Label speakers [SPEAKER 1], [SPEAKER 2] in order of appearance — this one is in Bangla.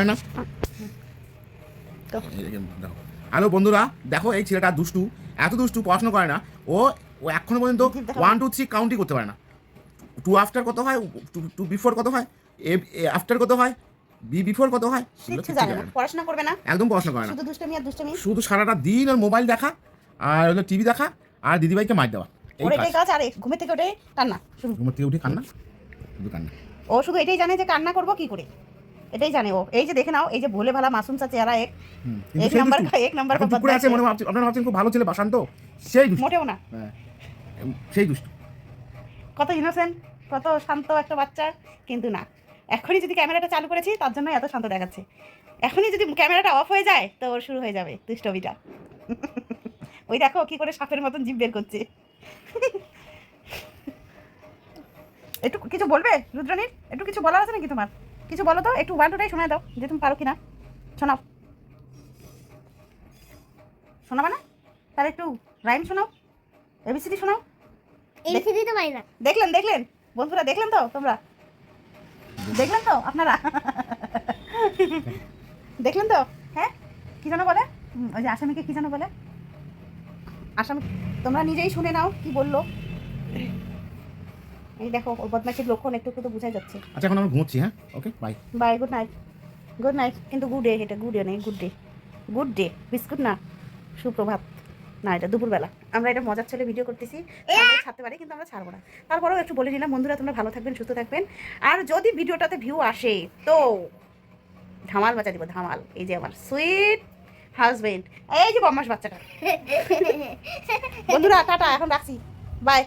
[SPEAKER 1] না। হ্যালো বন্ধুরা, দেখো এই ছেলেটা দুষ্টু, এত দুষ্টু, পড়াশোনা করে না। ও ও এখনো পর্যন্ত 1 2 3 কাউন্টই করতে পারে না। 2 আফটার কত হয়, 2 বিফোর কত হয়, এ আফটার কত হয়, বি বিফোর কত হয়,
[SPEAKER 2] কিচ্ছু জানে না। পড়াশোনা করবে না,
[SPEAKER 1] একদম পড়াশোনা করে না।
[SPEAKER 2] শুধু দুষ্টুমি আর দুষ্টুমি,
[SPEAKER 1] শুধু সারাটা দিন ওর মোবাইল দেখা আর হলো টিভি দেখা আর দিদিভাইকে মার দেওয়া।
[SPEAKER 2] ওর এটাই কাজ। আর ঘুমের থেকে ওঠে কান্না, শুধু
[SPEAKER 1] ঘুমের থেকে উঠে কান্না, শুধু কান্না।
[SPEAKER 2] ও শুধু এটাই জানে যে কান্না করবো কি করে, এটাই জানে ও। এই যে দেখে নাও, এই যে ভোলে ভালা মাসুম চা চেহারা এক নাম্বার এক নাম্বার
[SPEAKER 1] পুকুরে আছে মনে ভাবছি, আপনারা ভাবছেন খুব ভালো ছেলে বাসান্ত, সেই দুষ্টু
[SPEAKER 2] মোটেও না।
[SPEAKER 1] হ্যাঁ, সেই দুষ্টু।
[SPEAKER 2] কত ইনোসেন্ট, কত শান্ত একটা বাচ্চা, কিন্তু না। এখনই যদি ক্যামেরাটা চালু করেছি তার জন্য এত শান্ত দেখাচ্ছে। এখনই যদি ক্যামেরাটা অফ হয়ে যায় তো ওর শুরু হয়ে যাবে দুষ্টমিটা। ওই দেখো কি করে সাপের মতন জিভ বের করছে। একটু কিছু বলবে রুদ্রাণীর? একটু কিছু বলার আছে নাকি তোমার? কিছু বলো তো, একটু 1 2 টাই শোনায় দাও যে তুমি পারো কিনা। শোনাও, শোনাবে না? তাহলে একটু রাইম শোনাও, এবিসিডি শোনাও।
[SPEAKER 3] এবিসিডি তো পারি না।
[SPEAKER 2] দেখলেন দেখলেন বন্ধুরা, দেখলেন তো তোমরা, দেখলেন তো আপনারা, দেখলেন তো? হ্যাঁ, কি যেন বলে ওই যে আসামিকে, কি যেন বলে আসামি, তোমরা নিজেই শুনে নাও কি বললো। এই দেখো ওর বদমাইশির লক্ষণ একটু একটু তো বোঝাই যাচ্ছে।
[SPEAKER 1] আচ্ছা এখন আমরা ঘুমোচ্ছি, হ্যাঁ, okay bye
[SPEAKER 2] bye, good night. Good night, কিন্তু গুড ডে, এটা গুড ডে নেই, good day, good day, biscuit না, সুপ্রভাত না, এটা দুপুরবেলা। আমরা এটা মজার ছেলে ভিডিও করতেছি, ছাড়তে পারি কিন্তু আমরা ছাড়বো না। তারপরেও একটু বলে নিলাম বন্ধুরা, তোমরা ভালো থাকবেন, সুস্থ থাকবেন। আর যদি ভিডিওটাতে ভিউ আসে তো ধামাল বাজা দিব, ধামাল। এই যে আমার সুইট হাজবেন্ড, এই যে বদমাস বাচ্চাটা। বন্ধুরা টাটা, এখন রাখছি, বাই।